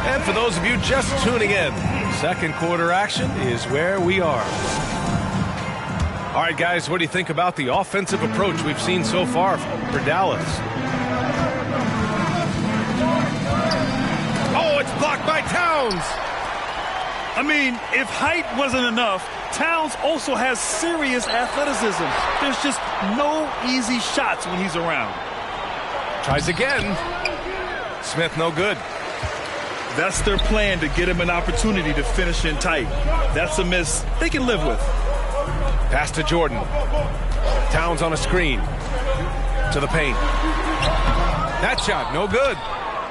And for those of you just tuning in, second quarter action is where we are. All right, guys, what do you think about the offensive approach we've seen so far for Dallas? Oh, it's blocked by Towns. I mean, if height wasn't enough, Towns also has serious athleticism. There's just no easy shots when he's around. Tries again. Smith no good. That's their plan, to get him an opportunity to finish in tight. That's a miss they can live with. Pass to Jordan. Towns on a screen. To the paint. That shot, no good.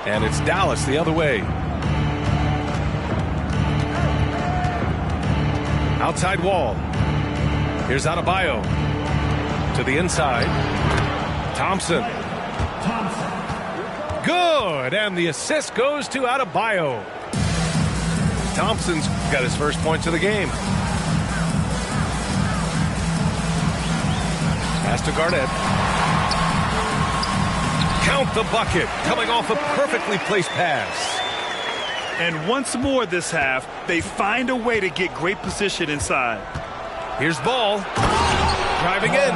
And it's Dallas the other way. Outside wall. Here's Adebayo. To the inside. Thompson. Good, and the assist goes to Adebayo. Thompson's got his first points of the game. Pass to Garnett. Count the bucket, coming off a perfectly placed pass. And once more this half, they find a way to get great position inside. Here's Ball. Driving in.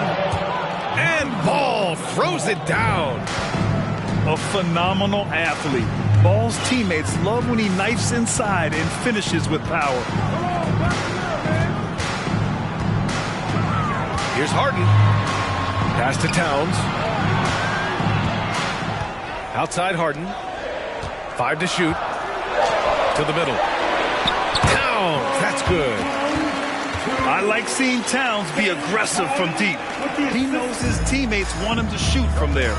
And Ball throws it down. A phenomenal athlete. Ball's teammates love when he knifes inside and finishes with power. Here's Harden. Pass to Towns. Outside Harden. 5 to shoot. To the middle. Towns. That's good. I like seeing Towns be aggressive from deep. He knows his teammates want him to shoot from there.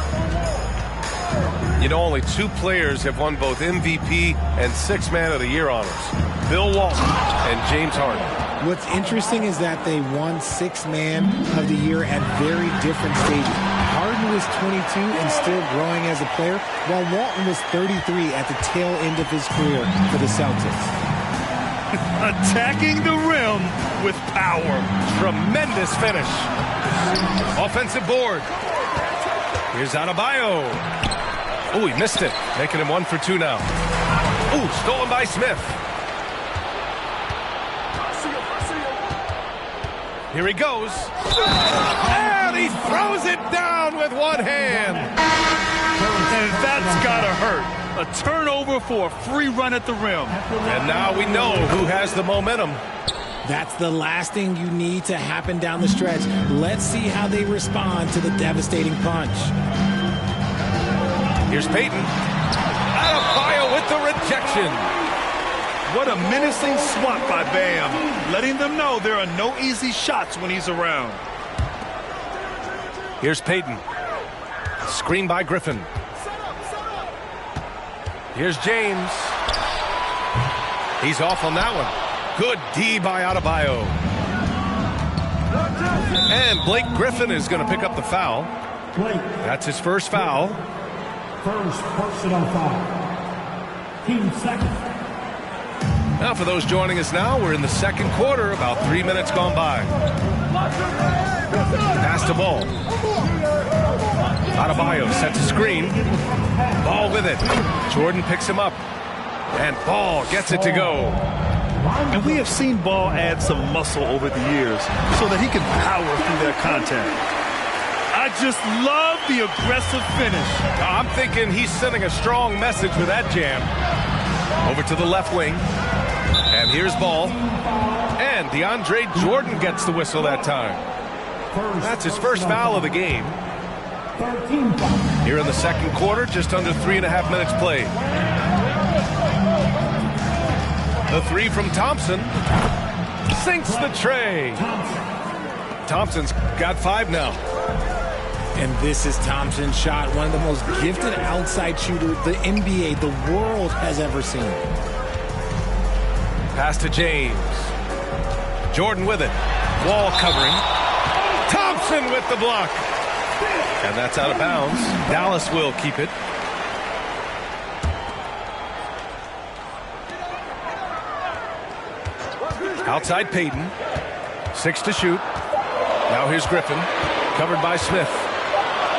You know, only 2 players have won both MVP and 6th Man of the Year honors. Bill Walton and James Harden. What's interesting is that they won 6th Man of the Year at very different stages. Harden was 22 and still growing as a player, while Walton was 33 at the tail end of his career for the Celtics. Attacking the rim with power. Tremendous finish. Offensive board. Here's Adebayo. Oh, he missed it. Making him 1 for 2 now. Oh, stolen by Smith. Here he goes. And he throws it down with one hand. And that's gotta hurt. A turnover for a free run at the rim. And now we know who has the momentum. That's the last thing you need to happen down the stretch. Let's see how they respond to the devastating punch. Here's Payton. Adebayo with the rejection. What a menacing swat by Bam, letting them know there are no easy shots when he's around. Here's Payton. Screen by Griffin. Here's James. He's off on that one. Good D by Adebayo. And Blake Griffin is going to pick up the foul. That's his first foul. First personal foul. Team second. Now for those joining us now, we're in the second quarter, about 3 minutes gone by. Pass to Ball. Adebayo sets a screen. Ball with it. Jordan picks him up. And Ball gets it to go. And we have seen Ball add some muscle over the years so that he can power through that contact. I just love the aggressive finish. I'm thinking he's sending a strong message with that jam. Over to the left wing. And here's Ball. And DeAndre Jordan gets the whistle that time. That's his first foul of the game. Here in the second quarter, just under 3.5 minutes played. The 3 from Thompson. Sinks the tray. Thompson's got 5 now. And this is Thompson's shot, one of the most gifted outside shooters the NBA, the world has ever seen. Pass to James. Jordan with it. Wall covering. Thompson with the block. And that's out of bounds. Dallas will keep it. Outside Payton. 6 to shoot. Now here's Griffin. Covered by Smith.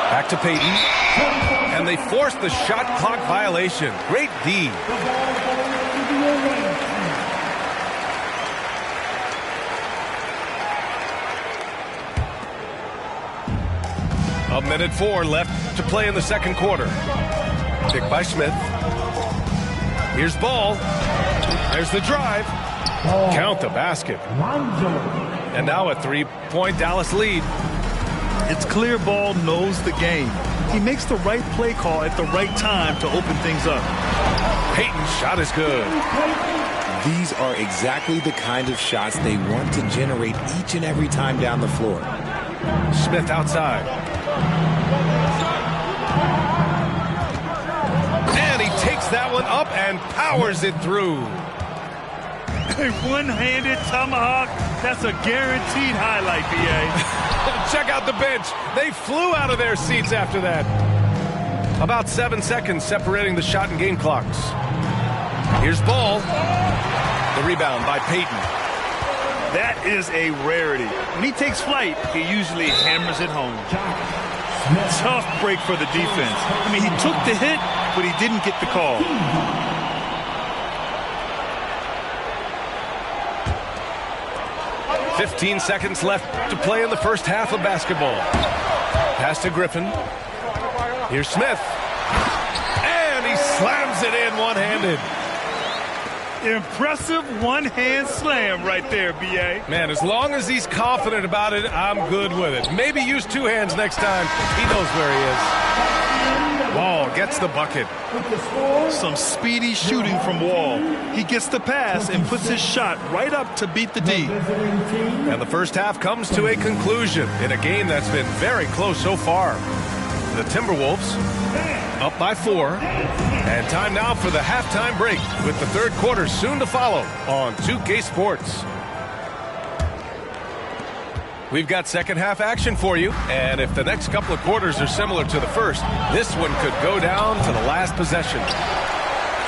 Back to Payton. And they force the shot clock violation. Great D. 1:04 left to play in the second quarter. Picked by Smith. Here's Ball. There's the drive. Count the basket. And now a 3-point Dallas lead. It's clear Ball knows the game. He makes the right play call at the right time to open things up. Payton's shot is good. These are exactly the kind of shots they want to generate each and every time down the floor. Smith outside. And he takes that one up and powers it through. A one-handed tomahawk, that's a guaranteed highlight, B.A. Check out the bench. They flew out of their seats after that. About 7 seconds separating the shot and game clocks. Here's Ball. The rebound by Payton. That is a rarity. When he takes flight, he usually hammers it home. Tough break for the defense. I mean, he took the hit, but he didn't get the call. "15 seconds left to play in the first half of basketball. Pass to Griffin. Here's Smith. And he slams it in one-handed. Impressive one-hand slam right there, B.A. Man, as long as he's confident about it, I'm good with it. Maybe use two hands next time. He knows where he is. Wall gets the bucket. Some speedy shooting from Wall. He gets the pass and puts his shot right up to beat the D. And the first half comes to a conclusion in a game that's been very close so far. The Timberwolves up by 4. And time now for the halftime break with the third quarter soon to follow on 2K Sports. We've got second half action for you, and if the next couple of quarters are similar to the first, this one could go down to the last possession.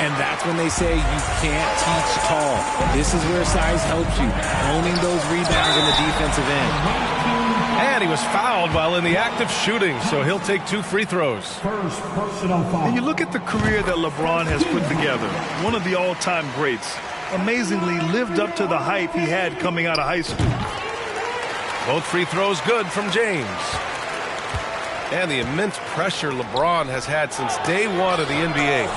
And that's when they say you can't teach tall. This is where size helps you, owning those rebounds in the defensive end. And he was fouled while in the act of shooting, so he'll take 2 free throws. First personal foul. And you look at the career that LeBron has put together, one of the all-time greats. Amazingly lived up to the hype he had coming out of high school. Both free throws good from James. And the immense pressure LeBron has had since day one of the NBA.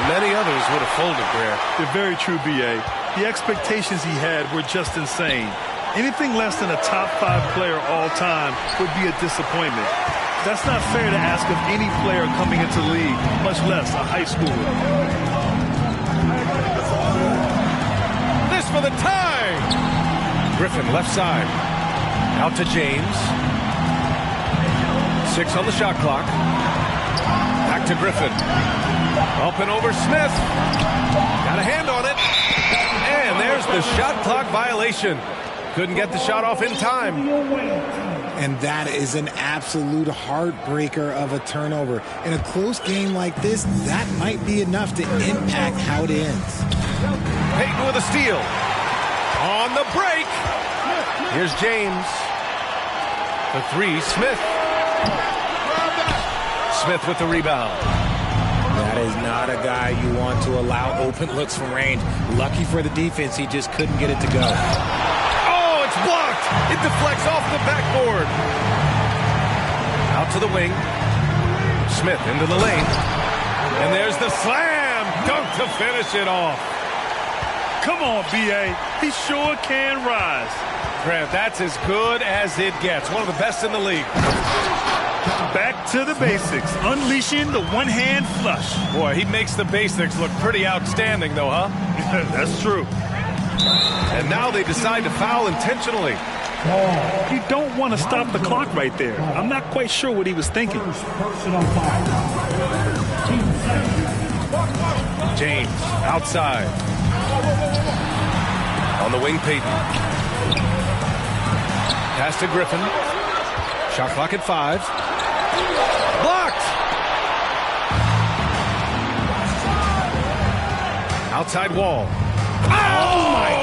Many others would have folded there. They're very true, B.A. The expectations he had were just insane. Anything less than a top 5 player all time would be a disappointment. That's not fair to ask of any player coming into the league, much less a high schooler. This for the tie! Griffin left side. Out to James. 6 on the shot clock. Back to Griffin. Up and over Smith. Got a hand on it. And there's the shot clock violation. Couldn't get the shot off in time. And that is an absolute heartbreaker of a turnover. In a close game like this, that might be enough to impact how it ends. Payton with a steal. On the break. Here's James. The 3, Smith. Smith with the rebound. That is not a guy you want to allow open looks from range. Lucky for the defense, he just couldn't get it to go. Oh, it's blocked. It deflects off the backboard. Out to the wing. Smith into the lane. And there's the slam dunk to finish it off. Come on, B.A. He sure can rise. Grant, that's as good as it gets. One of the best in the league. Back to the basics, unleashing the one-hand flush. Boy, he makes the basics look pretty outstanding, though, huh? That's true. And now they decide to foul intentionally. You don't want to stop the clock right there. I'm not quite sure what he was thinking. First personal foul. Team second. James outside. On the wing, Payton. Pass to Griffin. Shot clock at 5. Blocked! Outside Wall. Oh, my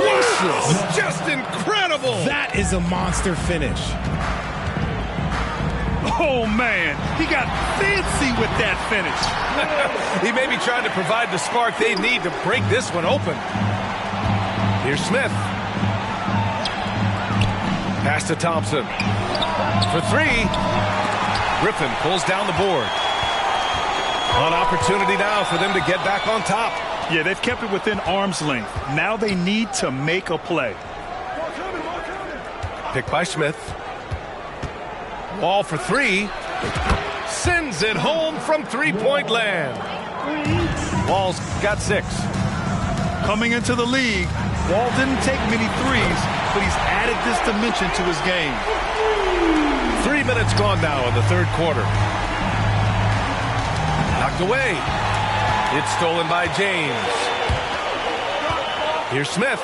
gracious! Just incredible! That is a monster finish. Oh, man. He got fancy with that finish. He may be trying to provide the spark they need to break this one open. Here's Smith. Pass to Thompson. For 3. Griffin pulls down the board. An opportunity now for them to get back on top. Yeah, they've kept it within arm's length. Now they need to make a play. Picked by Smith. Wall for three. Sends it home from three-point land. Wall's got 6. Coming into the league, Wall didn't take many threes, but he's added this dimension to his game. 3 minutes gone now in the third quarter. Knocked away. It's stolen by James. Here's Smith.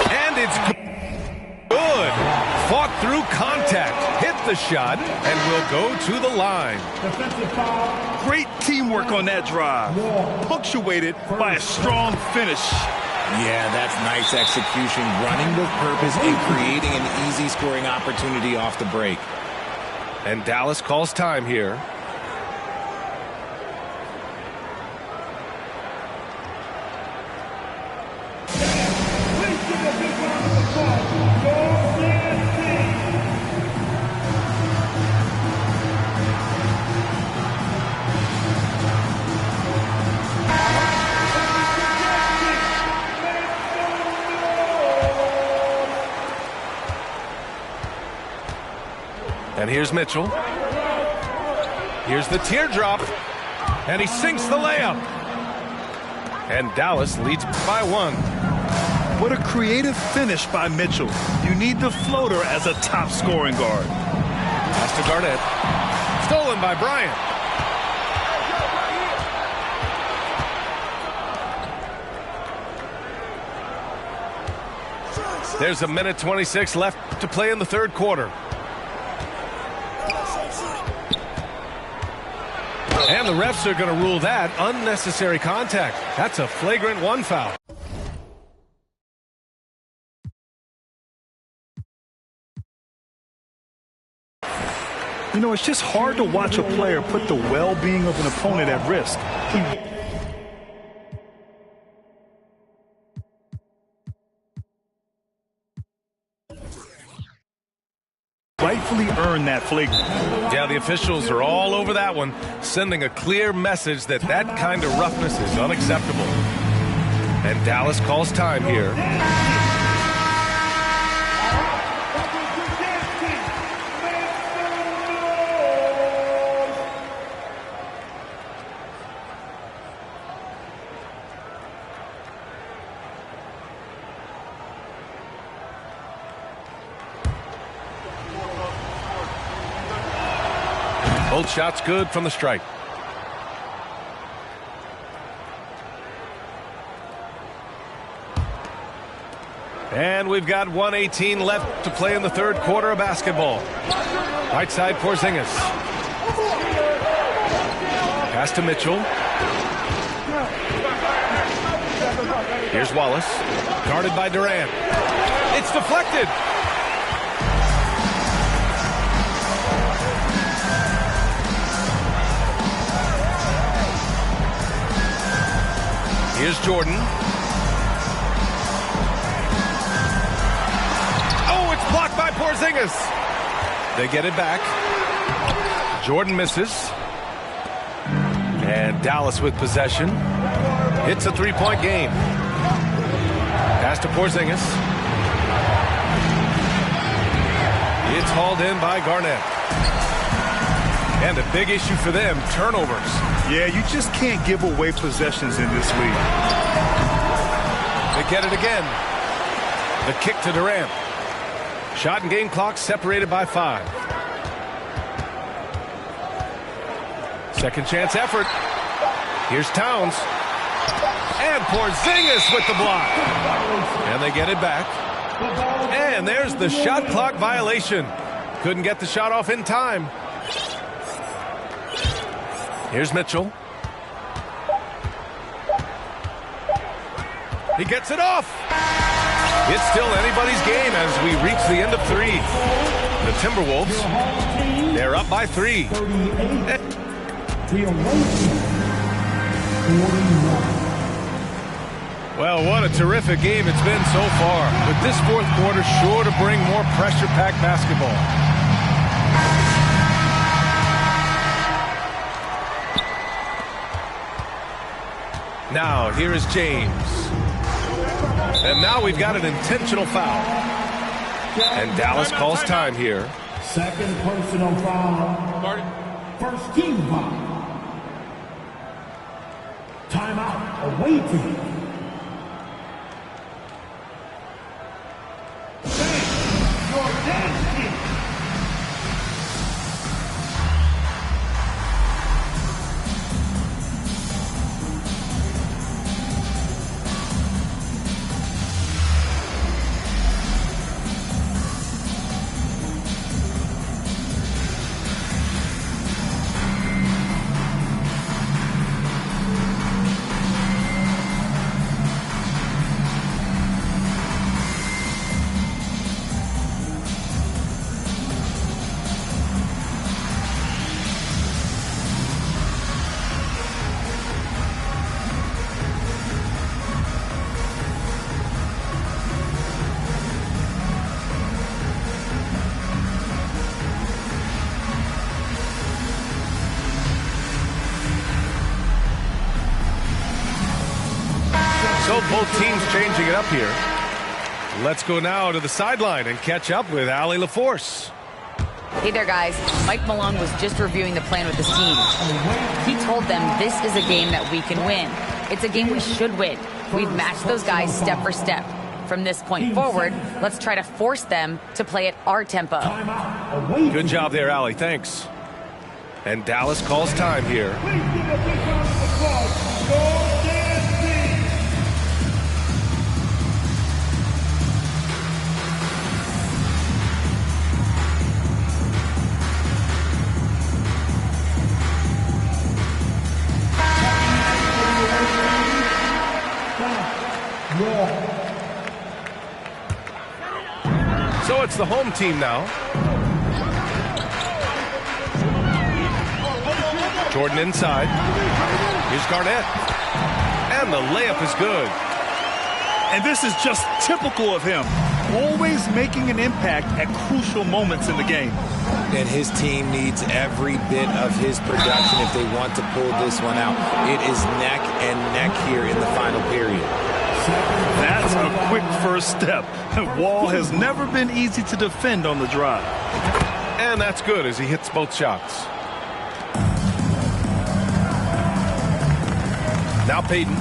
And it's good. Fought through contact. Hit the shot and will go to the line. Great teamwork on that drive. Punctuated by a strong finish. Yeah, that's nice execution. Running with purpose and creating an easy scoring opportunity off the break. And Dallas calls time here. And here's Mitchell. Here's the teardrop. And he sinks the layup. And Dallas leads by 1. What a creative finish by Mitchell. You need the floater as a top scoring guard. Pass to Garnett. Stolen by Bryant. There's a minute 26 left to play in the third quarter. And the refs are going to rule that unnecessary contact. That's a flagrant 1 foul. You know, it's just hard to watch a player put the well-being of an opponent at risk. Rightfully earned that flagrant. Yeah, the officials are all over that one, sending a clear message that that kind of roughness is unacceptable. And Dallas calls time here. Both shots good from the strike. And we've got 1:18 left to play in the third quarter of basketball. Right side, Porzingis. Pass to Mitchell. Here's Wallace. Guarded by Durant. It's deflected. Here's Jordan. Oh, it's blocked by Porzingis. They get it back. Jordan misses. And Dallas with possession. It's a three-point game. Pass to Porzingis. It's hauled in by Garnett. And a big issue for them, turnovers. Yeah, you just can't give away possessions in this league. They get it again. The kick to Durant. Shot and game clock separated by 5. Second chance effort. Here's Towns. And Porzingis with the block. And they get it back. And there's the shot clock violation. Couldn't get the shot off in time. Here's Mitchell. He gets it off. It's still anybody's game as we reach the end of 3. The Timberwolves, they're up by 3. Well, what a terrific game it's been so far. With this fourth quarter sure to bring more pressure-packed basketball. Now, here is James. And now we've got an intentional foul. And Dallas calls time here. Second personal foul. First team foul. Timeout. Away team. So both teams changing it up here. Let's go now to the sideline and catch up with Allie LaForce. Hey there, guys. Mike Malone was just reviewing the plan with his team. He told them this is a game that we can win. It's a game we should win. We've matched those guys step for step. From this point forward, let's try to force them to play at our tempo. Good job there, Allie. Thanks. And Dallas calls time here. So it's the home team now. Jordan inside. Here's Garnett. And the layup is good. And this is just typical of him. Always making an impact at crucial moments in the game. And his team needs every bit of his production if they want to pull this one out. It is neck and neck here in the final period. That's a quick first step. Wall has never been easy to defend on the drive. And that's good as he hits both shots. Now Payton.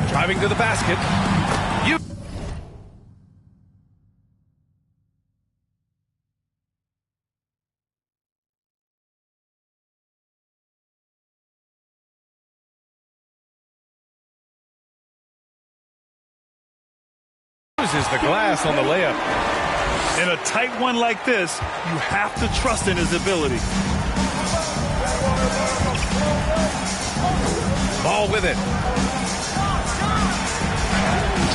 Driving to the basket. Uses the glass on the layup. In a tight one like this, you have to trust in his ability. Ball with it.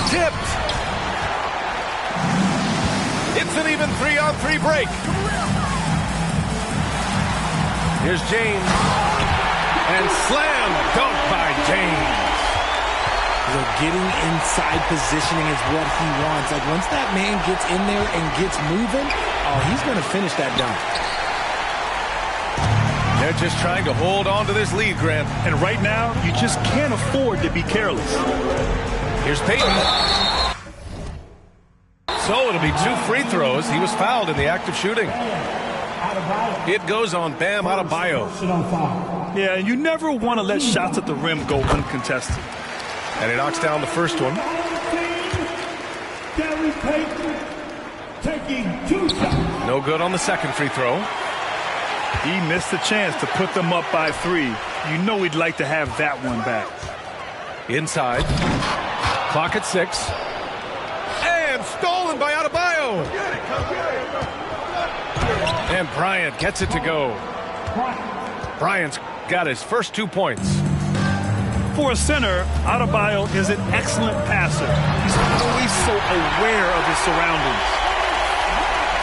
Tipped. It's an even 3-on-3 break. Here's James. And slam dunk by James. Getting inside positioning is what he wants. Like, once that man gets in there and gets moving, oh, he's going to finish that dunk. They're just trying to hold on to this lead, Grant. And right now, you just can't afford to be careless. Here's Payton. So it'll be 2 free throws. He was fouled in the act of shooting. It goes on Bam Adebayo. Yeah, and you never want to let shots at the rim go uncontested. And he knocks down the first one. Gary Payton taking 2 shots. No good on the second free throw. He missed the chance to put them up by 3. You know he'd like to have that one back. Inside. Clock at 6. And stolen by Adebayo. And Bryant gets it to go. Bryant's got his first 2 points. For a center, Adebayo is an excellent passer. He's always so aware of his surroundings.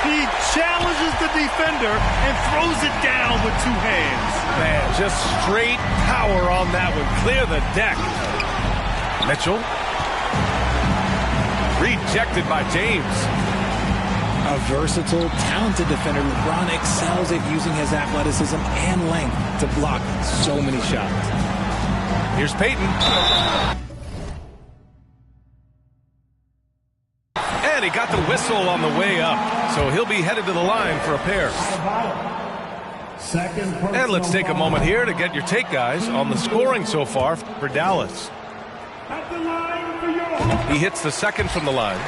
He challenges the defender and throws it down with 2 hands. Man, just straight power on that one. Clear the deck. Mitchell. Rejected by James. A versatile, talented defender. LeBron excels at using his athleticism and length to block so many shots. Here's Payton. And he got the whistle on the way up. So he'll be headed to the line for a pair. And let's take a moment here to get your take, guys, on the scoring so far for Dallas. He hits the second from the line.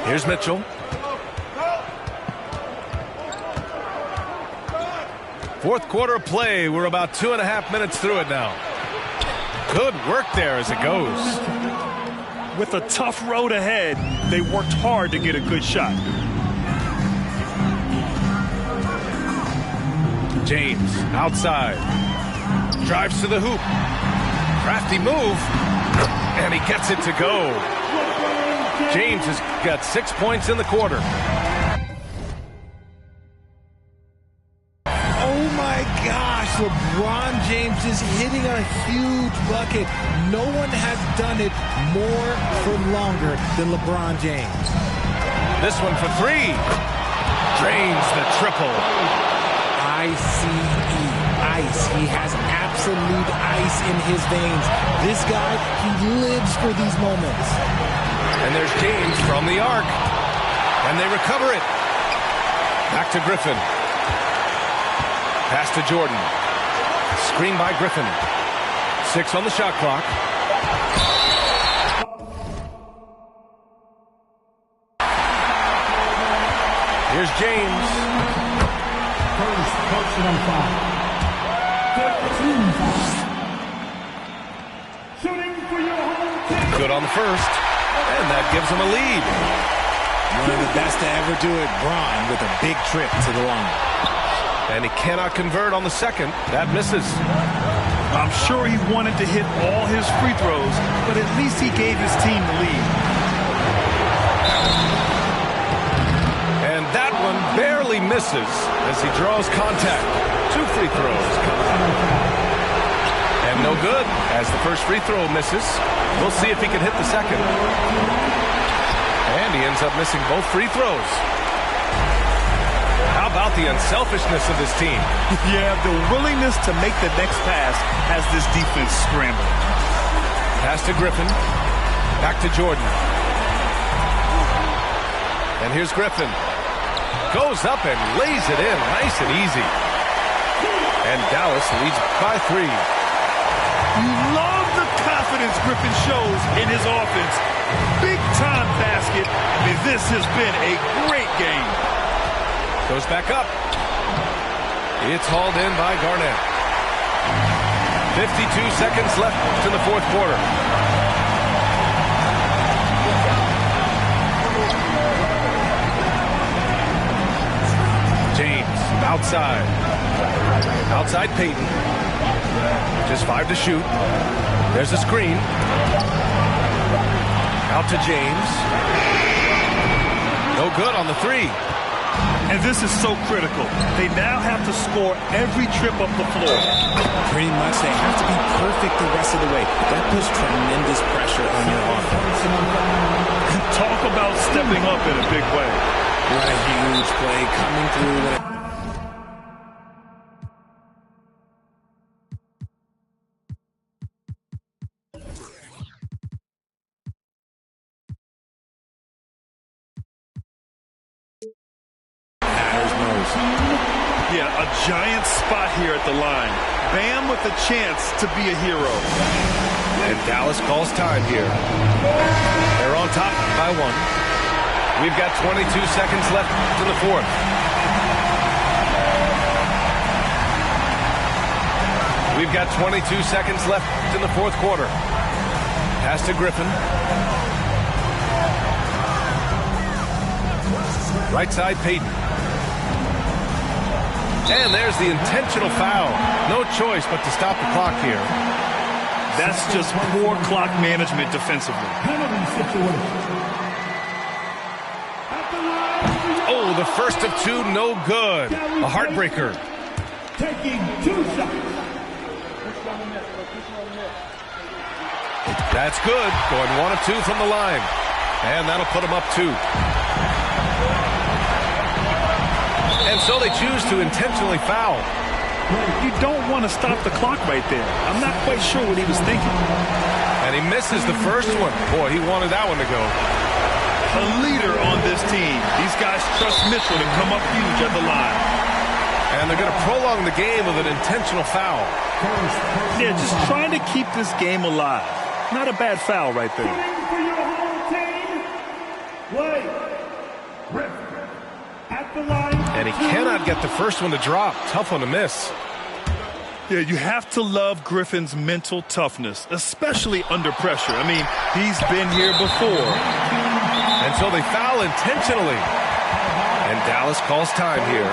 Here's Mitchell. Fourth quarter play. We're about 2.5 minutes through it now. Good work there as it goes. With a tough road ahead, they worked hard to get a good shot. James outside. Drives to the hoop. Crafty move. And he gets it to go. James has got 6 points in the quarter. Oh my gosh, LeBron James is hitting a huge bucket. No one has done it more for longer than LeBron James. This one for three. Drains the triple. Ice. He has absolute ice in his veins. This guy, he lives for these moments. And there's James from the arc. And they recover it. Back to Griffin. Pass to Jordan. Screen by Griffin. 6 on the shot clock. Here's James. First personal foul. 13 foul. Shooting for your home team. Good on the first. And that gives him a lead. One of the best to ever do it, Bron, with a big trip to the line. And he cannot convert on the second. That misses. I'm sure he wanted to hit all his free throws, but at least he gave his team the lead. And that one barely misses as he draws contact. 2 free throws. And no good as the first free throw misses. We'll see if he can hit the second. And he ends up missing both free throws. How about the unselfishness of this team? Yeah, the willingness to make the next pass has this defense scrambling. Pass to Griffin. Back to Jordan. And here's Griffin. Goes up and lays it in nice and easy. And Dallas leads by 3. You love the confidence Griffin shows in his offense. Big time basket. I mean, this has been a great game. Goes back up. It's hauled in by Garnett. 52 seconds left in the fourth quarter. James outside. Outside Payton. Just 5 to shoot. There's a screen. Out to James. No good on the 3. And this is so critical. They now have to score every trip up the floor. Pretty much they have to be perfect the rest of the way. That puts tremendous pressure on your offense. Talk about stepping up in a big way. What a huge play coming through. Yeah, a giant spot here at the line. Bam with a chance to be a hero. And Dallas calls time here. They're on top by 1. We've got 22 seconds left in the fourth. We've got 22 seconds left in the fourth quarter. Pass to Griffin. Right side, Payton. And there's the intentional foul. No choice but to stop the clock here. That's just poor clock management defensively. Penalty situation. Oh, the first of 2, no good. A heartbreaker. Taking 2 shots. That's good. Going 1 of 2 from the line. And that'll put him up 2. And so they choose to intentionally foul. You don't want to stop the clock right there. I'm not quite sure what he was thinking. And he misses the first one. Boy, he wanted that one to go. A leader on this team. These guys trust Mitchell to come up huge at the line. And they're going to prolong the game with an intentional foul. Yeah, just trying to keep this game alive. Not a bad foul right there. For your home team, Blake Griffin at the line. And he cannot get the first one to drop. Tough one to miss. Yeah, you have to love Griffin's mental toughness, especially under pressure. I mean, he's been here before. And so they foul intentionally. And Dallas calls time here.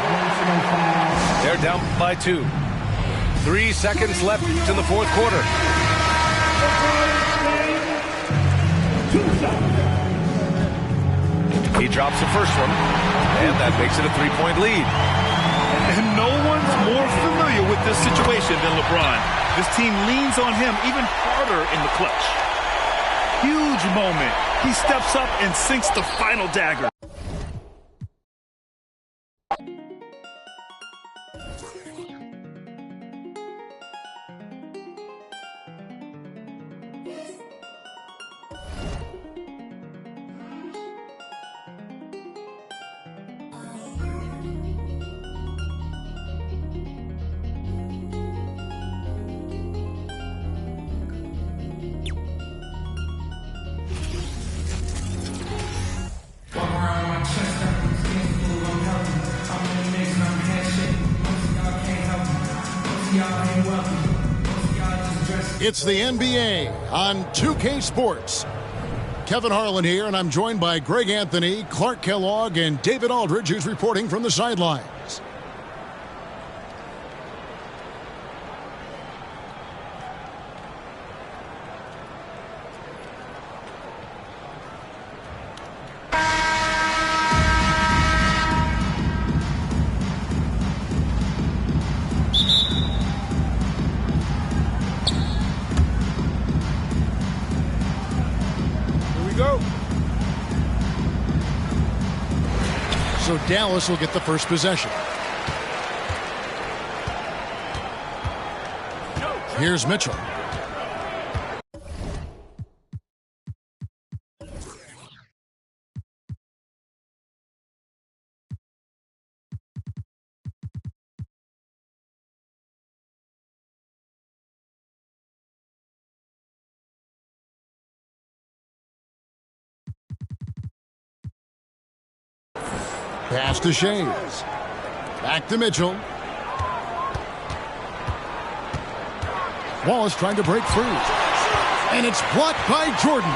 They're down by 2. 3 seconds left in the fourth quarter. He drops the first one, and that makes it a 3-point lead. And no one's more familiar with this situation than LeBron. This team leans on him even harder in the clutch. Huge moment. He steps up and sinks the final dagger. It's the NBA on 2K Sports. Kevin Harlan here, and I'm joined by Greg Anthony, Clark Kellogg, and David Aldridge, who's reporting from the sidelines. So Dallas will get the first possession. Here's Mitchell. Pass to Shays. Back to Mitchell. Wallace trying to break free. And it's blocked by Jordan.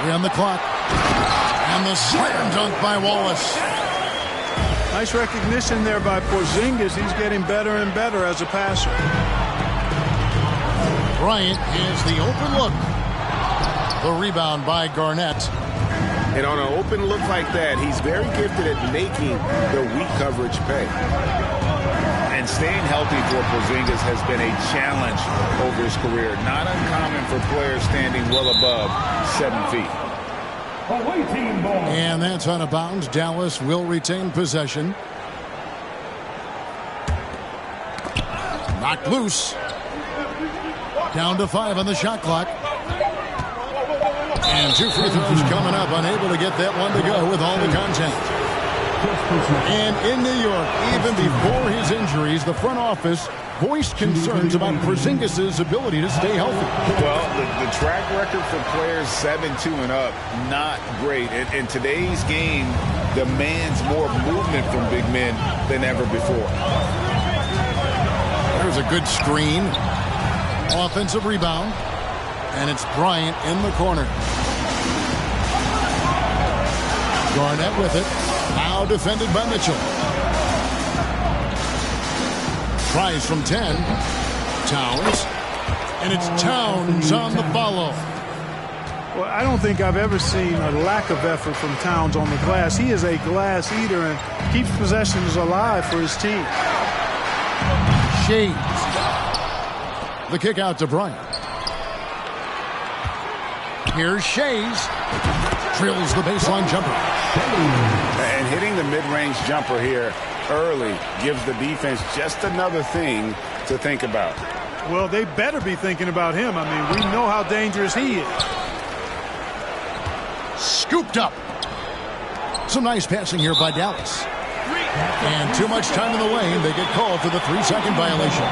3 on the clock. And the slam dunk by Wallace. Nice recognition there by Porzingis. He's getting better and better as a passer. Bryant is the open look. The rebound by Garnett. And on an open look like that, he's very gifted at making the weak coverage pay. And staying healthy for Porzingis has been a challenge over his career. Not uncommon for players standing well above 7 feet. And that's out of bounds. Dallas will retain possession. Knocked loose. Down to 5 on the shot clock. And 2 free throws coming up. Unable to get that one to go with all the contact. And in New York, even before his injuries, the front office voiced concerns about Porzingis' ability to stay healthy. Well, the track record for players 7-2 and up, not great. And today's game demands more movement from big men than ever before. There's a good screen. Offensive rebound. And it's Bryant in the corner. Garnett with it. Now defended by Mitchell. Tries from 10. Towns. And it's Towns on the follow. Well, I don't think I've ever seen a lack of effort from Towns on the glass. He is a glass eater and keeps possessions alive for his team. Shays. The kick out to Bryant. Here's Shays. Drills the baseline jumper. And hitting the mid-range jumper here early gives the defense just another thing to think about. Well, they better be thinking about him. I mean, we know how dangerous he is. Scooped up. Some nice passing here by Dallas. And too much time in the lane. They get called for the 3-second violation.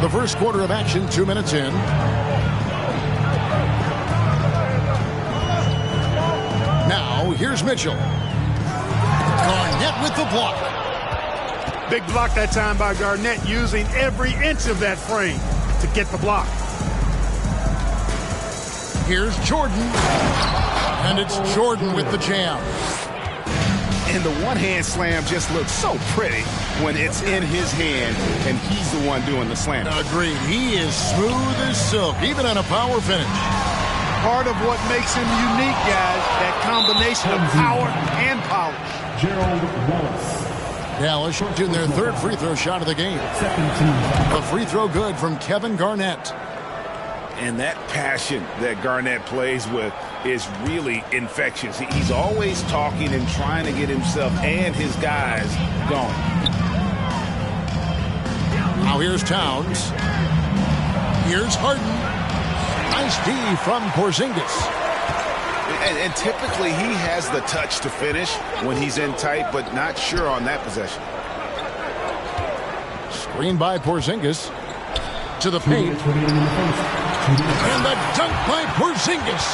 The first quarter of action, 2 minutes in. Now, here's Mitchell. Garnett with the block. Big block that time by Garnett, using every inch of that frame to get the block. Here's Jordan. And it's Jordan with the jam. And the one-hand slam just looks so pretty when it's in his hand and he's the one doing the slam. Agreed. He is smooth as silk, even on a power finish. Part of what makes him unique, guys, that combination of power and polish. Gerald Wallace. Dallas shooting their third free throw shot of the game. A free throw good from Kevin Garnett. And that passion that Garnett plays with is really infectious. He's always talking and trying to get himself and his guys going. Now here's Towns. Here's Harden. Nice D from Porzingis. And typically he has the touch to finish when he's in tight, but not sure on that possession. Screen by Porzingis. To the paint. And the dunk by Porzingis.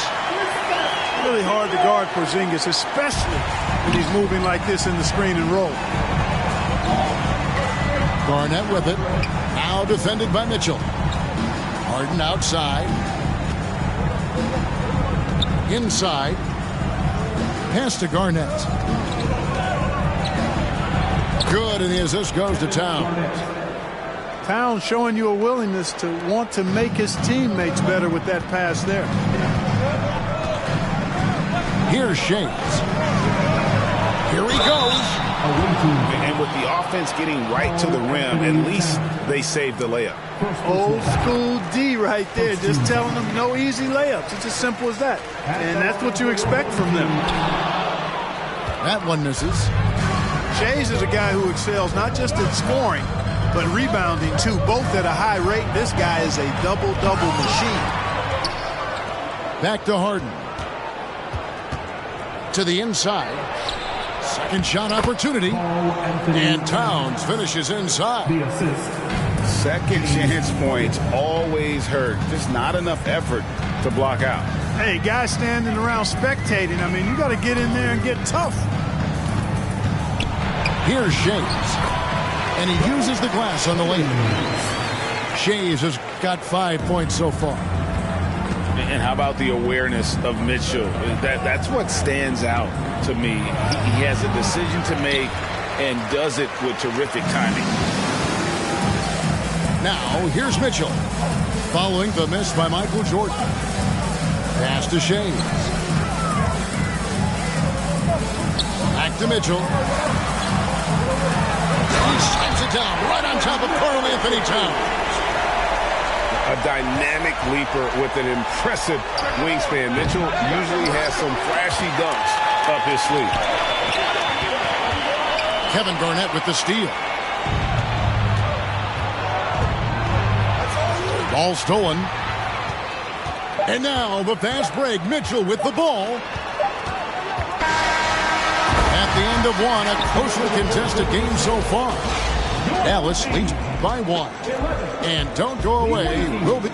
Really hard to guard Porzingis, especially when he's moving like this in the screen and roll. Garnett with it. Now defended by Mitchell. Harden outside. Inside. Pass to Garnett. Good, and the assist goes to Towns. Towns showing you a willingness to want to make his teammates better with that pass there. Here's Shades. Here he goes. And with the offense getting right to the rim, at least they saved the layup. Old school D right there, just telling them no easy layups. It's as simple as that. And that's what you expect from them. That one misses. Shades is a guy who excels not just at scoring, but rebounding too, both at a high rate. This guy is a double-double machine. Back to Harden. To the inside. Second shot opportunity. And Towns finishes inside. Second chance points always hurt. Just not enough effort to block out. Hey, guys standing around spectating, I mean, you got to get in there and get tough. Here's Shades. And he uses the glass on the lane. Shades has got 5 points so far. And how about the awareness of Mitchell? That's what stands out to me. He has a decision to make and does it with terrific timing. Now, here's Mitchell. Following the miss by Michael Jordan. Pass to Shades. Back to Mitchell. He slaps it down right on top of Karl Anthony Towns. A dynamic leaper with an impressive wingspan. Mitchell usually has some flashy dunks up his sleeve. Kevin Garnett with the steal. Ball stolen. And now the fast break. Mitchell with the ball. At the end of one, a closely contested game so far. Dallas leads by 1. And don't go away. We'll be...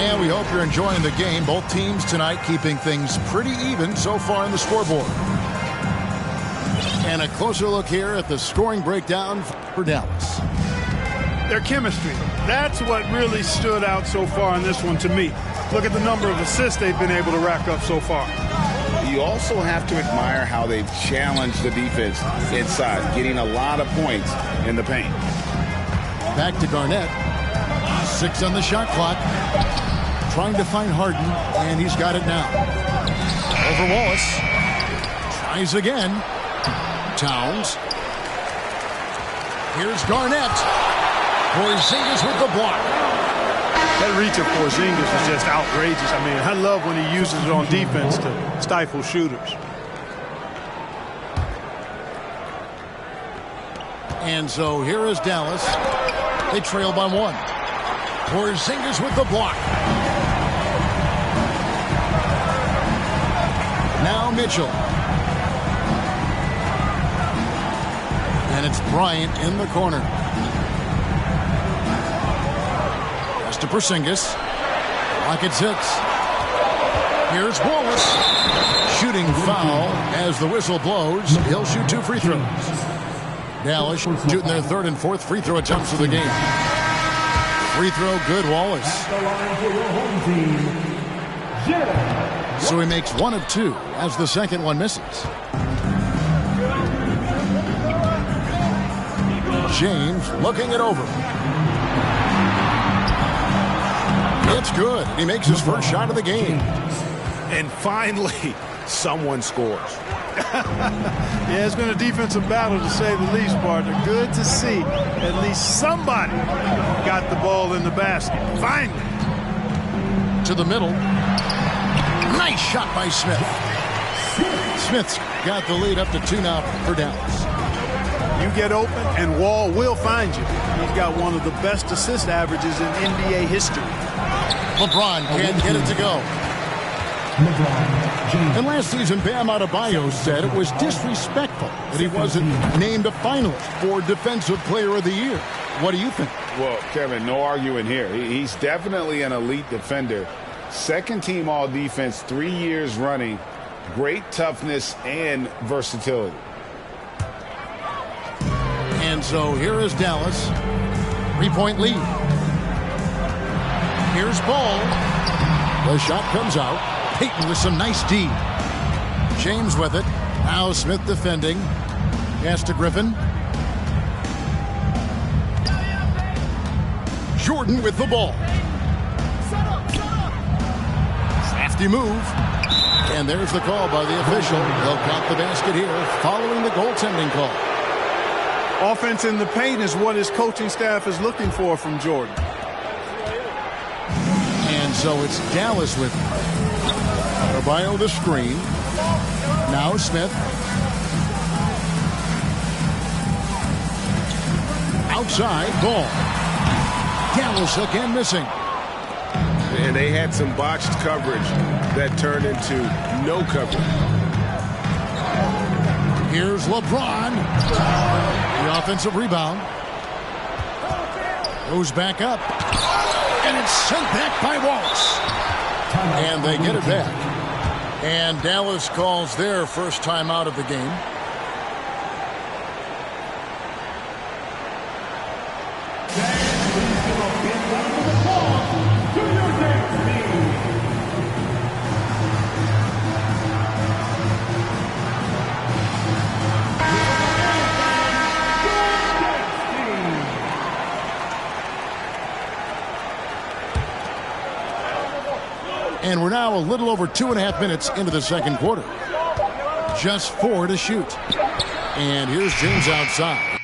And we hope you're enjoying the game. Both teams tonight keeping things pretty even so far in the scoreboard. And a closer look here at the scoring breakdown for Dallas. Their chemistry. That's what really stood out so far in this one to me. Look at the number of assists they've been able to rack up so far. You also have to admire how they've challenged the defense inside, getting a lot of points in the paint. Back to Garnett. 6 on the shot clock. Trying to find Harden, and he's got it now. Over Wallace. Tries again. Towns. Here's Garnett. Porzingis with the block. That reach of Porzingis is just outrageous. I mean, I love when he uses it on defense to stifle shooters. And so here is Dallas. They trail by 1. Porzingis with the block. Now Mitchell. And it's Bryant in the corner. Pass to Porzingis. Rocket 6. Here's Wallace. Shooting foul as the whistle blows. He'll shoot 2 free throws. Dallas shooting their 3rd and 4th free throw attempts of the game. Free throw good, Wallace. So he makes 1 of 2 as the second one misses. James looking it over. It's good. He makes his first shot of the game. And finally, someone scores. Yeah, it's been a defensive battle to say the least, partner. Good to see at least somebody got the ball in the basket. Finally. To the middle. Nice shot by Smith. Smith's got the lead up to 2 now for Dallas. You get open and Wall will find you. He's got one of the best assist averages in NBA history. LeBron can't get it to go. And last season, Bam Adebayo said it was disrespectful that he wasn't named a finalist for Defensive Player of the Year. What do you think? Well, Kevin, no arguing here. He's definitely an elite defender. Second team all defense 3 years running. Great toughness and versatility. And so here is Dallas. 3-point lead. Here's Ball. The shot comes out. Payton with some nice D. James with it. Now Smith defending. Pass to Griffin. Jordan with the ball. Crafty move. And there's the call by the official. They'll count the basket here following the goaltending call. Offense in the paint is what his coaching staff is looking for from Jordan. And so it's Dallas with Adebayo the screen. Now Smith. Outside, Ball. Dallas again missing. And they had some botched coverage that turned into no coverage. Here's LeBron. The offensive rebound. Goes back up. And it's sent back by Wallace. And they get it back. And Dallas calls their first time out of the game. And we're now a little over 2.5 minutes into the second quarter. Just 4 to shoot. And here's James outside.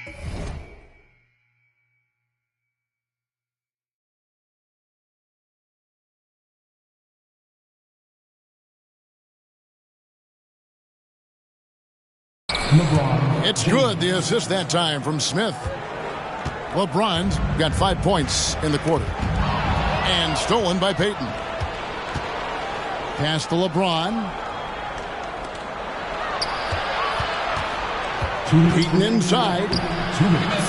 LeBron. It's good, the assist that time from Smith. LeBron's got 5 points in the quarter. And stolen by Payton. Pass to LeBron. Payton inside.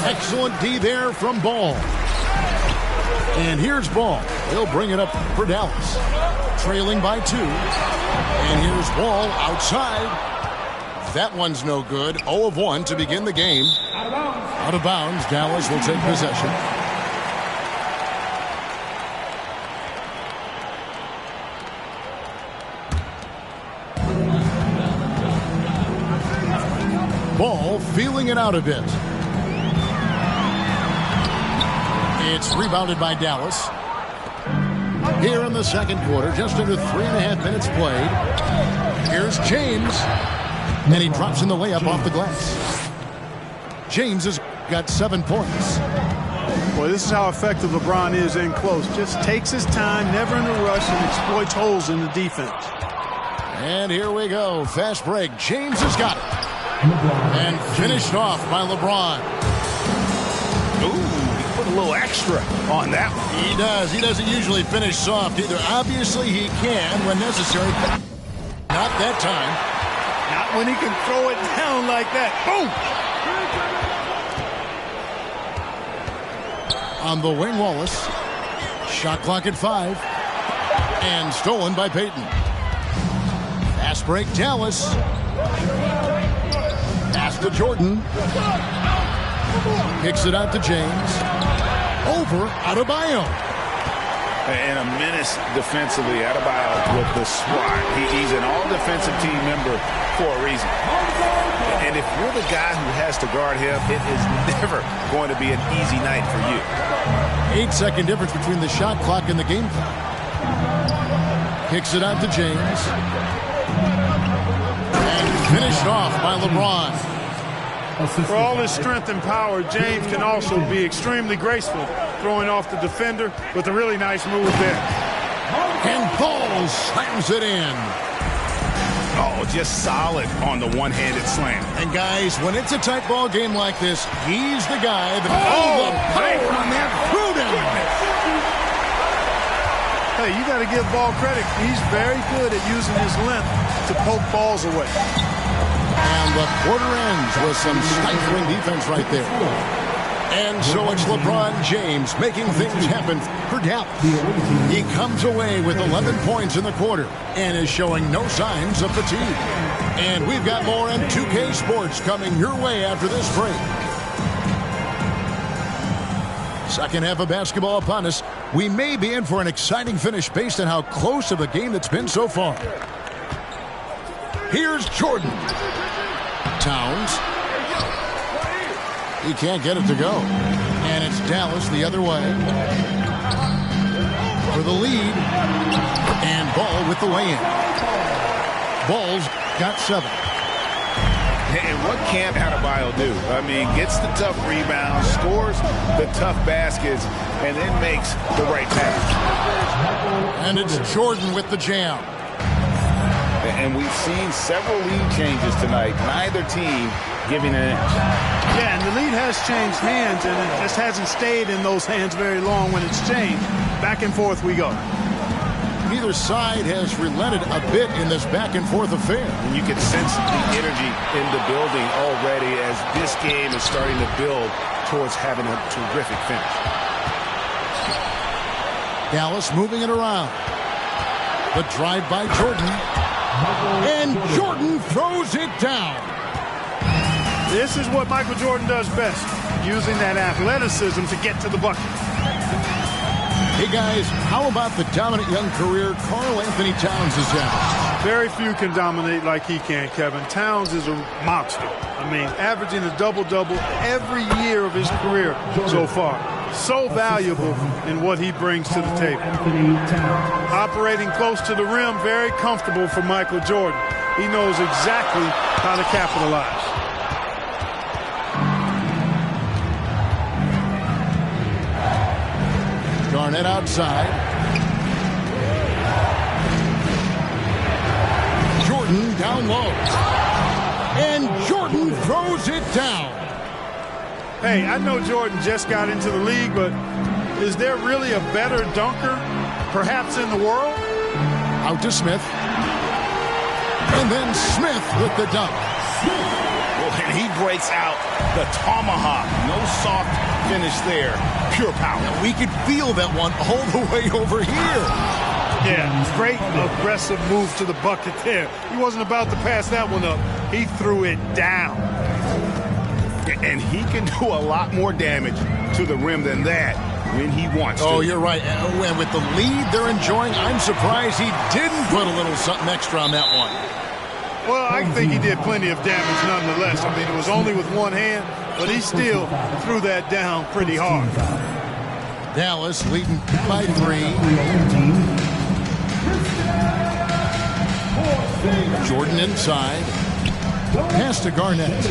Excellent D there from Ball. And here's Ball. He'll bring it up for Dallas. Trailing by 2. And here's Ball outside. That one's no good. 0 of 1 to begin the game. Out of bounds. Dallas will take possession. Ball feeling it out a bit. It's rebounded by Dallas. Here in the second quarter, just under 3.5 minutes played. Here's James. And he drops in the layup off the glass. James has got 7 points. Boy, this is how effective LeBron is in close. Just takes his time, never in a rush, and exploits holes in the defense. And here we go. Fast break. James has got it. And finished off by LeBron. Ooh, he put a little extra on that one. He does. He doesn't usually finish soft either. Obviously, he can when necessary. Not that time. Not when he can throw it down like that. Boom! On the wing, Wallace. Shot clock at 5. And stolen by Payton. Fast break, Dallas. Pass to Jordan. Kicks it out to James. Over Adebayo. And a menace defensively. Adebayo with the swat. He's an all-defensive team member for a reason. And if you're the guy who has to guard him, it is never going to be an easy night for you. 8-second difference between the shot clock and the game clock. Kicks it out to James. And finished off by LeBron. For all his strength and power, James can also be extremely graceful, throwing off the defender with a really nice move there. And Ball slams it in. Oh, just solid on the one-handed slam. And guys, when it's a tight ball game like this, he's the guy that the power on that threw down. Hey, you got to give Ball credit. He's very good at using his length to poke balls away. And the quarter ends with some stifling defense right there. And so it's LeBron James making things happen for Dallas. He comes away with 11 points in the quarter and is showing no signs of fatigue. And we've got more on 2K Sports coming your way after this break. Second half of basketball upon us. We may be in for an exciting finish based on how close of a game it's been so far. Here's Jordan. Towns. He can't get it to go. And it's Dallas the other way. For the lead. And Ball with the lay-in. Ball's got 7. And what can't Adebayo do? I mean, gets the tough rebounds, scores the tough baskets, and then makes the right pass. And it's Jordan with the jam. And we've seen several lead changes tonight. Neither team giving an inch. Yeah, and the lead has changed hands, and it just hasn't stayed in those hands very long when it's changed. Back and forth we go. Neither side has relented a bit in this back-and-forth affair. And you can sense the energy in the building already as this game is starting to build towards having a terrific finish. Dallas moving it around. The drive by Jordan. And Jordan throws it down. This is what Michael Jordan does best, using that athleticism to get to the bucket. Hey, guys, how about the dominant young career Karl Anthony Towns has had? Very few can dominate like he can, Kevin. Towns is a monster. I mean, averaging a double-double every year of his career so far. So valuable in what he brings to the table. Operating close to the rim, very comfortable for Michael Jordan. He knows exactly how to capitalize. Garnett outside. Jordan down low. And Jordan throws it down. Hey, I know Jordan just got into the league, but is there really a better dunker, perhaps, in the world? Out to Smith. And then Smith with the dunk. Well, and he breaks out the tomahawk. No soft finish there. Pure power. Now we could feel that one all the way over here. Yeah, great aggressive move to the bucket there. He wasn't about to pass that one up. He threw it down. And he can do a lot more damage to the rim than that when he wants to. Oh, you're right. And with the lead they're enjoying, I'm surprised he didn't put a little something extra on that one. Well, I think he did plenty of damage nonetheless. I mean, it was only with one hand, but he still threw that down pretty hard. Dallas leading by 3. Jordan inside. Pass to Garnett.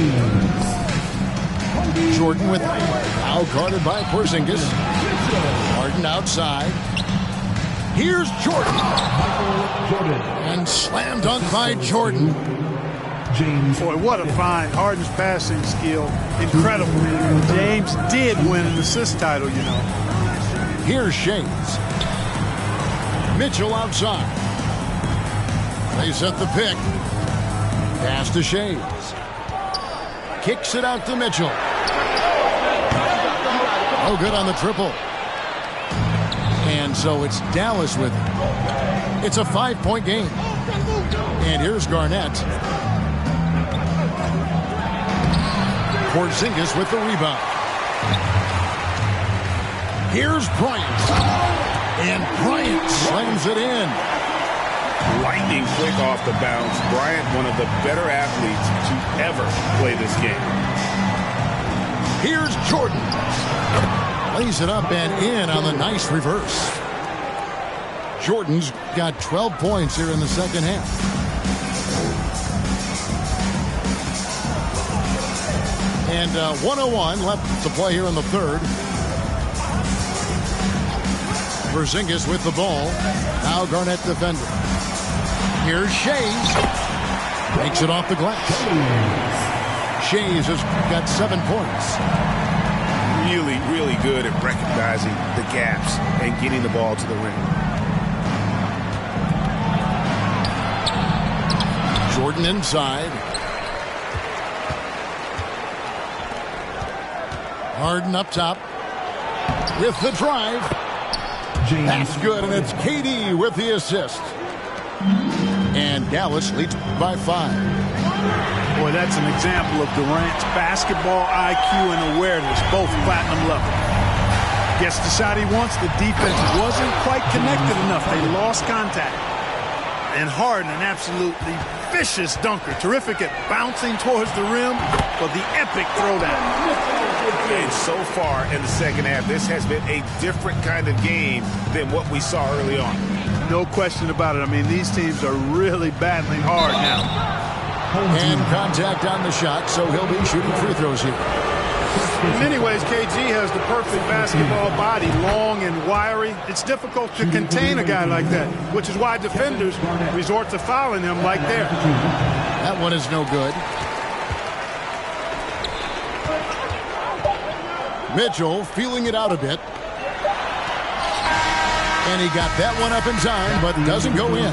Jordan with Now guarded by Porzingis. Harden outside. Here's Jordan. And slam dunk by Jordan. Boy, what a find. Harden's passing skill, incredible. James did win an assist title, you know. Here's Shays. Mitchell outside. They set the pick. Pass to Shays. Kicks it out to Mitchell. No good on the triple. And so it's Dallas with it. It's a 5-point game. And here's Garnett. Porzingis with the rebound. Here's Bryant. And Bryant slams it in. Lightning quick off the bounce. Bryant, one of the better athletes to ever play this game. Here's Jordan. Lays it up and in on the nice reverse. Jordan's got 12 points here in the second half. And 1:01 left to play here in the third. Porzingis with the ball. Now Garnett defending. Here's Shays. Makes it off the glass. Shays has got 7 points. Really, really good at recognizing the gaps and getting the ball to the rim. Jordan inside. Harden up top with the drive. That's good, and it's KD with the assist. And Dallas leads by 5. Boy, that's an example of Durant's basketball IQ and awareness, both platinum level. Gets the shot he wants. The defense wasn't quite connected enough. They lost contact. And Harden, an absolutely vicious dunker. Terrific at bouncing towards the rim for the epic throwdown. And so far in the second half, this has been a different kind of game than what we saw early on. No question about it. I mean, these teams are really battling hard now. And contact on the shot, so he'll be shooting free throws here. In many ways, KG has the perfect basketball body, long and wiry. It's difficult to contain a guy like that, which is why defenders resort to fouling him like there. That one is no good. Mitchell feeling it out a bit. And he got that one up in time, but doesn't go in.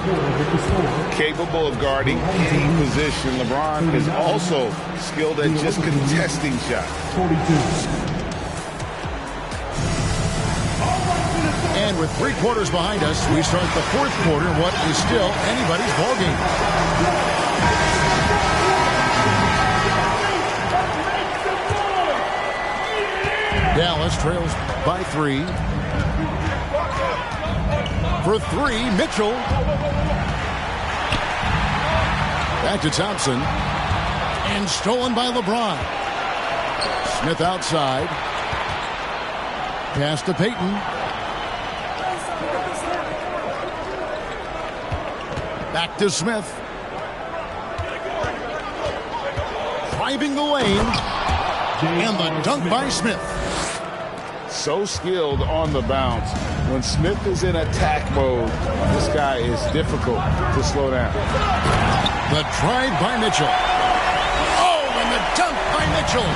Capable of guarding any position. LeBron is also skilled at just contesting shots. And with 3 quarters behind us, we start the 4th quarter, what is still anybody's ballgame. Dallas trails by 3. For 3, Mitchell. Back to Thompson. And stolen by LeBron. Smith outside. Pass to Payton. Back to Smith. Driving the lane. And the dunk by Smith. So skilled on the bounce. When Smith is in attack mode, this guy is difficult to slow down. The drive by Mitchell. Oh, and the dunk by Mitchell.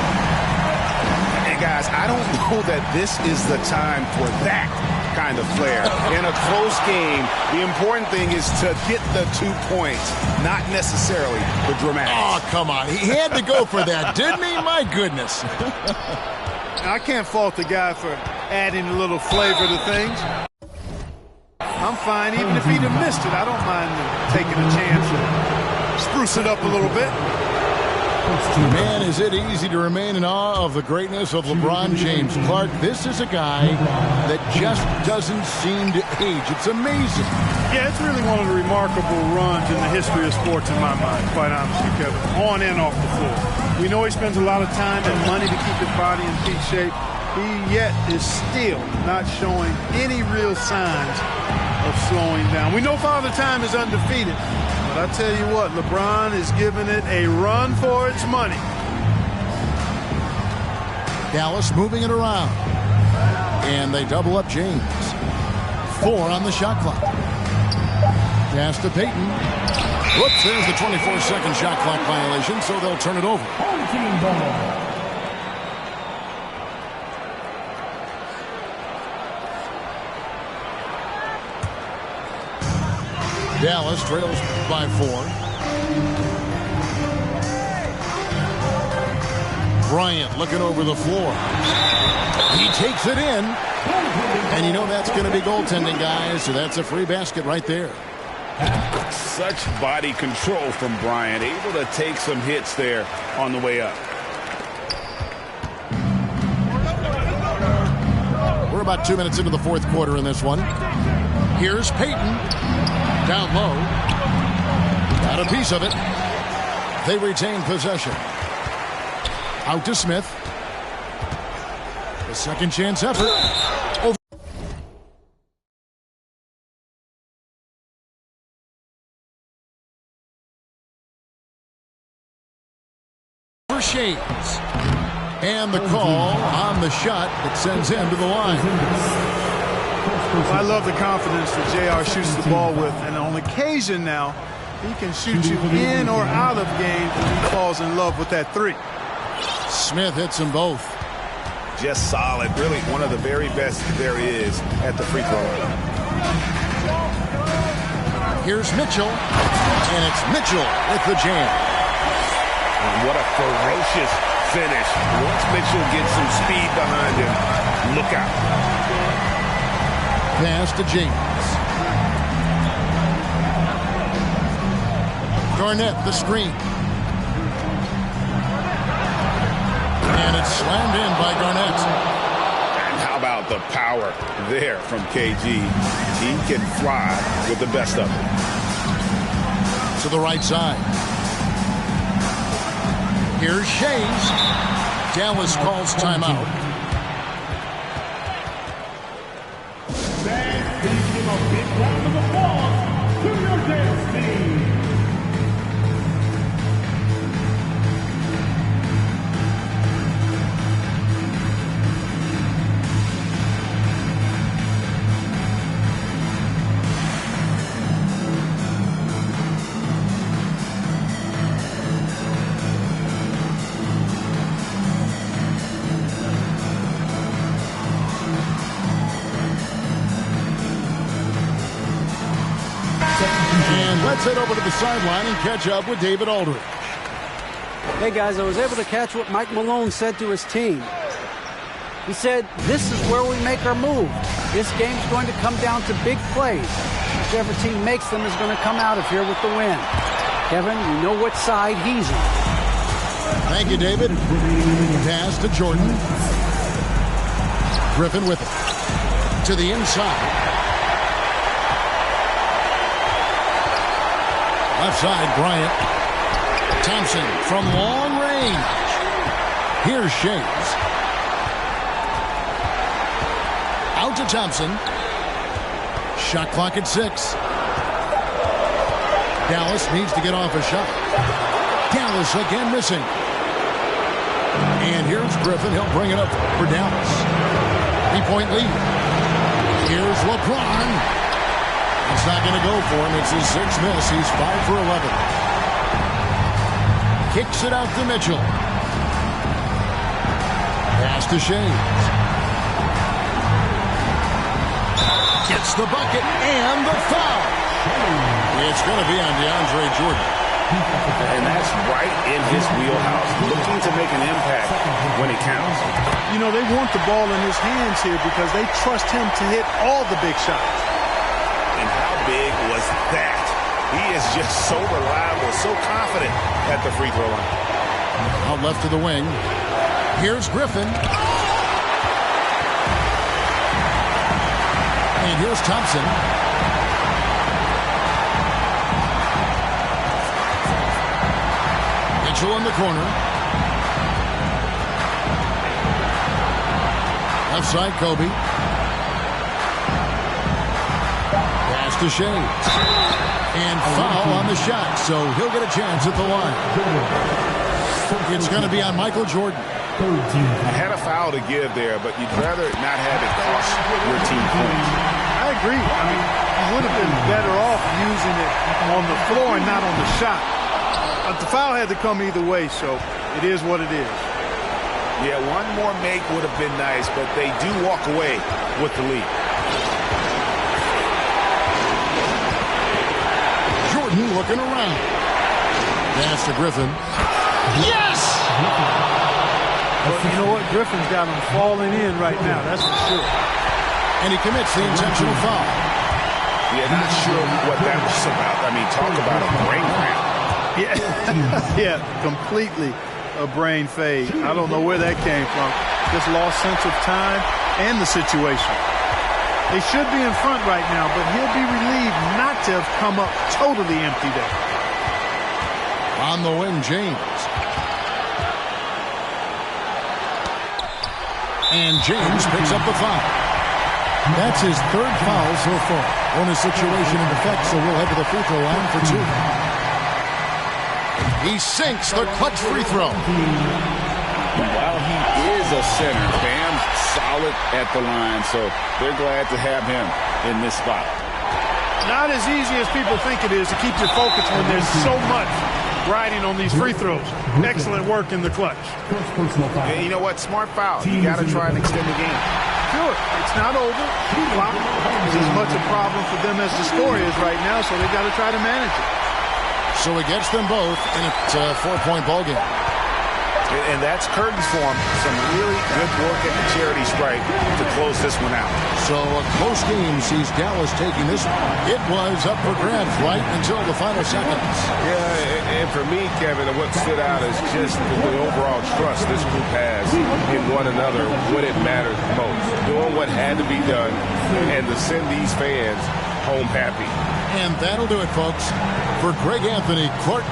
And guys, I don't know that this is the time for that kind of flair. In a close game, the important thing is to get the 2 points, not necessarily the dramatics. Oh, come on. He had to go for that, didn't he? My goodness. I can't fault the guy for adding a little flavor to things. I'm fine. Even if he'd have missed it, I don't mind taking a chance and spruce it up a little bit. Man, is it easy to remain in awe of the greatness of LeBron James. Clark, this is a guy that just doesn't seem to age. It's amazing. Yeah, it's really one of the remarkable runs in the history of sports in my mind, quite honestly, Kevin, on and off the floor. We know he spends a lot of time and money to keep his body in peak shape. He yet is still not showing any real signs of slowing down. We know Father Time is undefeated, but I tell you what, LeBron is giving it a run for its money. Dallas moving it around. And they double up James. 4 on the shot clock. Pass to Payton. Whoops, there's the 24-second shot clock violation, so they'll turn it over. Dallas trails by 4. Bryant looking over the floor. He takes it in. And you know that's going to be goaltending, guys, so that's a free basket right there. Such body control from Bryant, able to take some hits there on the way up. We're about 2 minutes into the fourth quarter in this one. Here's Payton. Down low. Got a piece of it. They retain possession. Out to Smith. The second chance effort. Over. For Shades. And the call on the shot that sends him to the line. I love the confidence that JR shoots the ball with. And on occasion now, he can shoot you in or out of games when he falls in love with that 3. Smith hits them both. Just solid. Really one of the very best there is at the free throw line. Here's Mitchell. And it's Mitchell with the jam. And what a ferocious finish. Once Mitchell gets some speed behind him, look out. Pass to James. Garnett, the screen. And it's slammed in by Garnett. And how about the power there from KG? He can fly with the best of them. To the right side. Here's Shays. Dallas calls timeout. Please give a big round of applause to your dance team. Let's head over to the sideline and catch up with David Aldridge. Hey, guys, I was able to catch what Mike Malone said to his team. He said, this is where we make our move. This game's going to come down to big plays. Whichever team makes them is going to come out of here with the win. Kevin, you know what side he's on. Thank you, David. Pass to Jordan. Griffin with it. To the inside. Left side, Bryant. Thompson from long range. Here's Shays. Out to Thompson. Shot clock at 6. Dallas needs to get off a shot. Dallas again missing. And here's Griffin. He'll bring it up for Dallas. 3-point lead. Here's LeBron. It's not going to go for him. It's his 6th miss. He's 5 for 11. Kicks it out to Mitchell. Pass to Shays. Gets the bucket and the foul. It's going to be on DeAndre Jordan. And that's right in his wheelhouse. Looking to make an impact when it counts. You know, they want the ball in his hands here because they trust him to hit all the big shots. And how big was that? He is just so reliable, so confident at the free throw line. Out left to the wing. Here's Griffin. And here's Thompson. Mitchell in the corner. Left side, Kobe. Pass to Shays. And foul on the shot, so he'll get a chance at the line. It's going to be on Michael Jordan. Had a foul to give there, but you'd rather not have it cost your team points. I agree. I mean, he would have been better off using it on the floor and not on the shot. But the foul had to come either way, so it is what it is. Yeah, one more make would have been nice, but they do walk away with the lead. Jordan looking around. Pass to Griffin. Yes! But you know what? Griffin's got him falling in right now. That's for sure. And he commits the intentional foul. Yeah, not sure what that was about. I mean, talk about a brain cramp. Yeah, yeah, completely a brain fade. I don't know where that came from. Just lost sense of time and the situation. They should be in front right now, but he'll be relieved not to have come up totally empty there. On the wing, James. And James picks up the foul. That's his third foul so far. Bonus situation in effect, so we'll head to the free throw line for two. He sinks the clutch free throw. While he is a center, Bam's solid at the line, so they're glad to have him in this spot. Not as easy as people think it is to keep your focus when there's so much riding on these free throws. Excellent work in the clutch. And you know what? Smart foul. You got to try and extend the game. Sure, it's not over. Clock is as much a problem for them as the score is right now, so they got to try to manage it. So he gets them both in a 4-point ball game. And that's curtains for him. Some really good work at the charity stripe to close this one out. So a close game sees Dallas taking this one. It was up for grabs right until the final seconds. Yeah, and for me, Kevin, what stood out is just the overall trust this group has in one another when it matters most. Doing what had to be done and to send these fans home happy. And that'll do it, folks. For Greg Anthony, Clark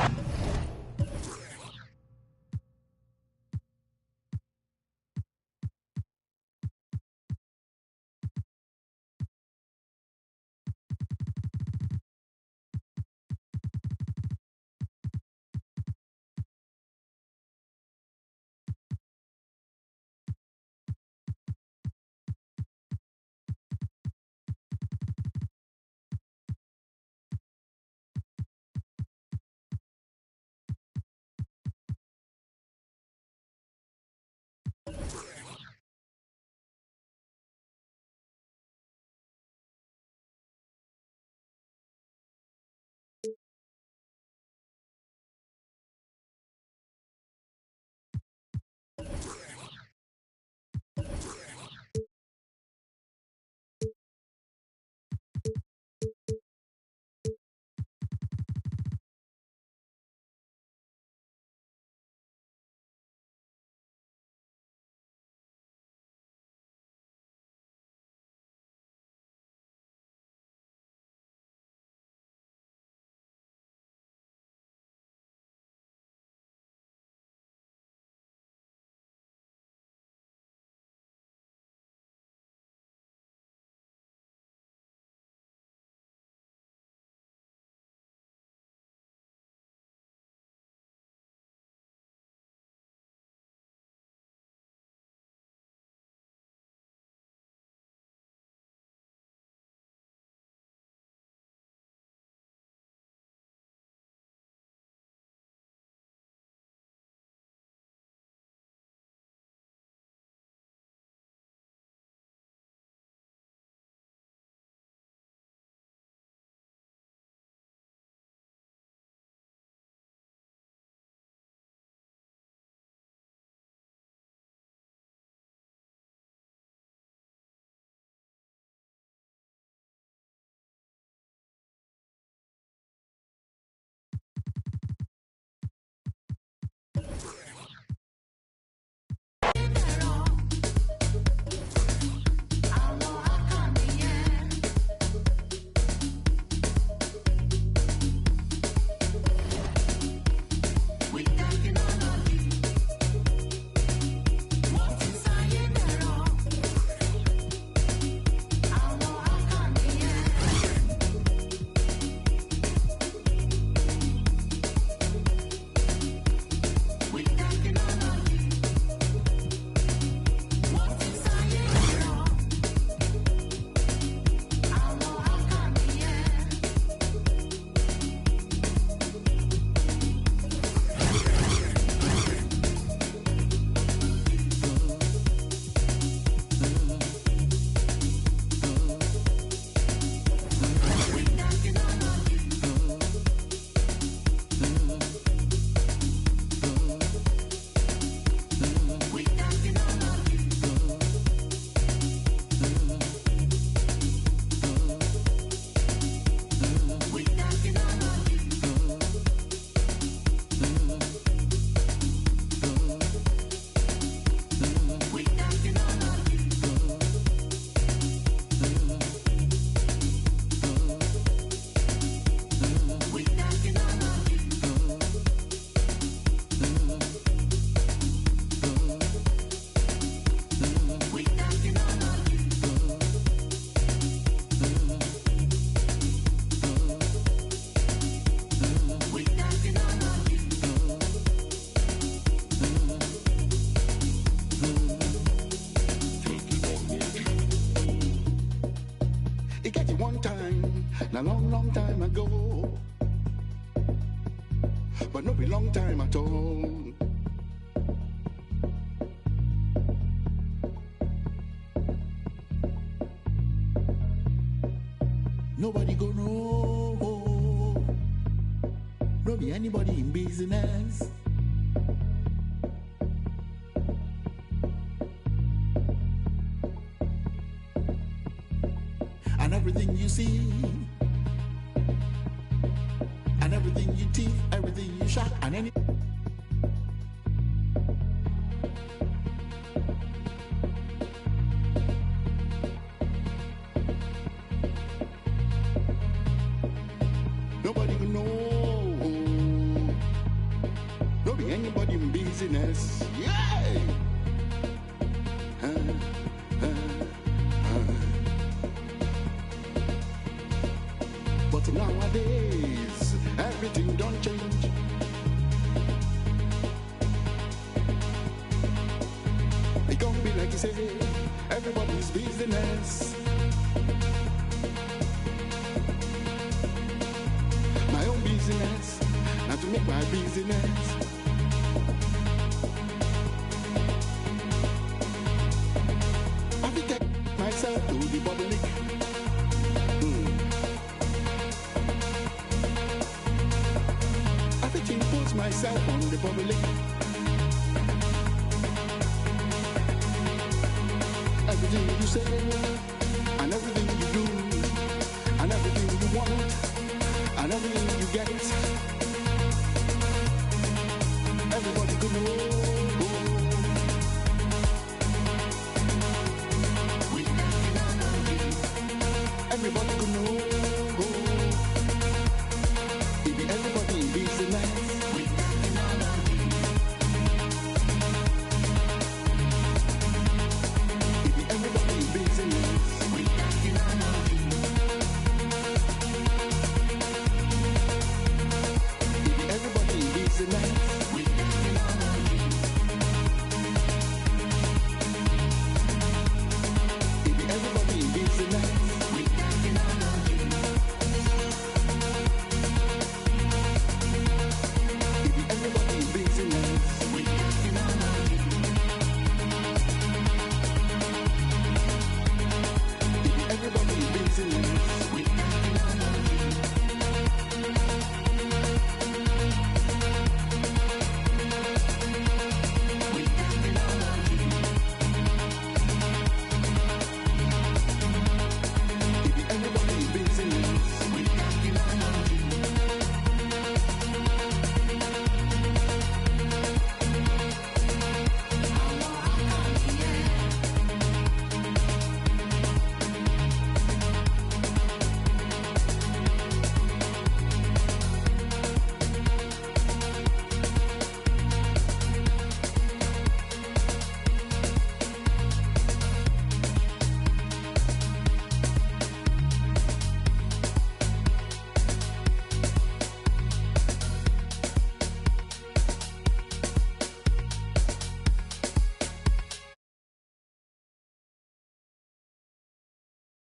but no be long time at all. Nobody go know, no be anybody in business. And everything you see, and everything you teeth, everything you shot, and any. Nobody can know, no be anybody in business. Yeah. But nowadays, everything don't change. It gonna be like you say, everybody's business. My own business, not to make my business. I will take myself to the public. Everything puts myself on the public. Everything you say, and everything you do, and everything you want, and everything you get.